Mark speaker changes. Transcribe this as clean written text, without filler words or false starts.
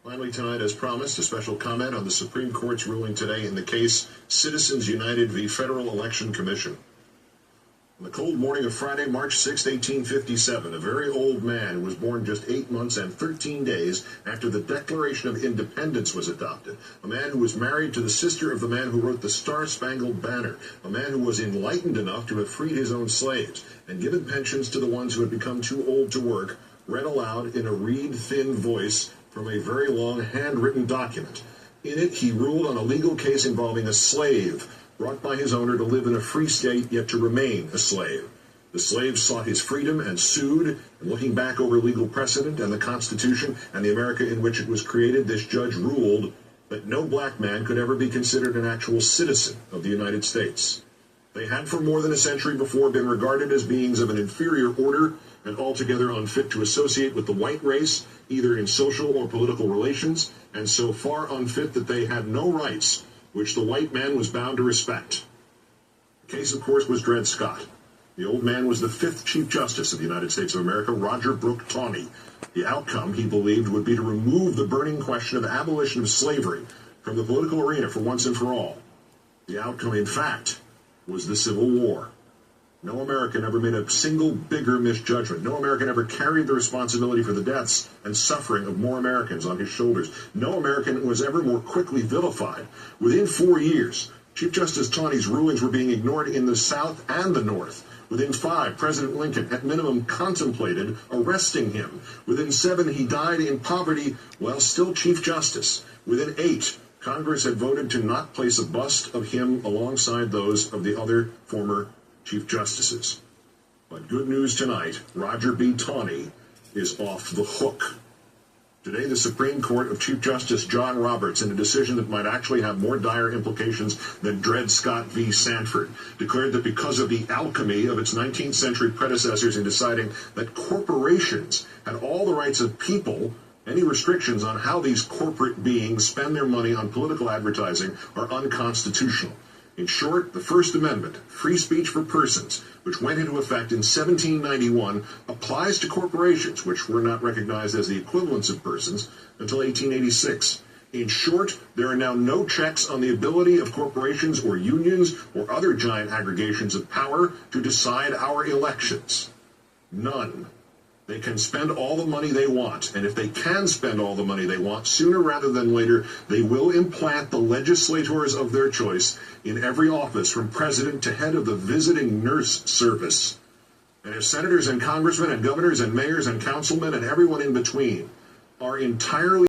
Speaker 1: Finally tonight, as promised, a special comment on the Supreme Court's ruling today in the case Citizens United v. Federal Election Commission. On the cold morning of Friday, March 6, 1857, a very old man who was born just 8 months and 13 days after the Declaration of Independence was adopted, a man who was married to the sister of the man who wrote the Star-Spangled Banner, a man who was enlightened enough to have freed his own slaves and given pensions to the ones who had become too old to work, read aloud in a reed-thin voice from a very long handwritten document. In it, he ruled on a legal case involving a slave brought by his owner to live in a free state, yet to remain a slave. The slave sought his freedom and sued, and looking back over legal precedent and the Constitution and the America in which it was created, this judge ruled that no black man could ever be considered an actual citizen of the United States. They had for more than a century before been regarded as beings of an inferior order and altogether unfit to associate with the white race, either in social or political relations, and so far unfit that they had no rights which the white man was bound to respect. The case, of course, was Dred Scott. The old man was the 5th Chief Justice of the United States of America, Roger Brooke Taney. The outcome, he believed, would be to remove the burning question of abolition of slavery from the political arena for once and for all. The outcome, in fact, was the Civil War. No American ever made a single bigger misjudgment. No American ever carried the responsibility for the deaths and suffering of more Americans on his shoulders. No American was ever more quickly vilified. Within 4 years, Chief Justice Taney's rulings were being ignored in the South and the North. Within 5, President Lincoln, at minimum, contemplated arresting him. Within 7, he died in poverty while still Chief Justice. Within 8, Congress had voted to not place a bust of him alongside those of the other former Chief Justices. But good news tonight, Roger B. Taney is off the hook. Today, the Supreme Court of Chief Justice John Roberts, in a decision that might actually have more dire implications than Dred Scott v. Sanford, declared that because of the alchemy of its 19th century predecessors in deciding that corporations had all the rights of people, any restrictions on how these corporate beings spend their money on political advertising are unconstitutional. In short, the First Amendment, free speech for persons, which went into effect in 1791, applies to corporations, which were not recognized as the equivalents of persons until 1886. In short, there are now no checks on the ability of corporations or unions or other giant aggregations of power to decide our elections. None. They can spend all the money they want, and if they can spend all the money they want, sooner rather than later, they will implant the legislators of their choice in every office, from president to head of the visiting nurse service. And if senators and congressmen and governors and mayors and councilmen and everyone in between are entirely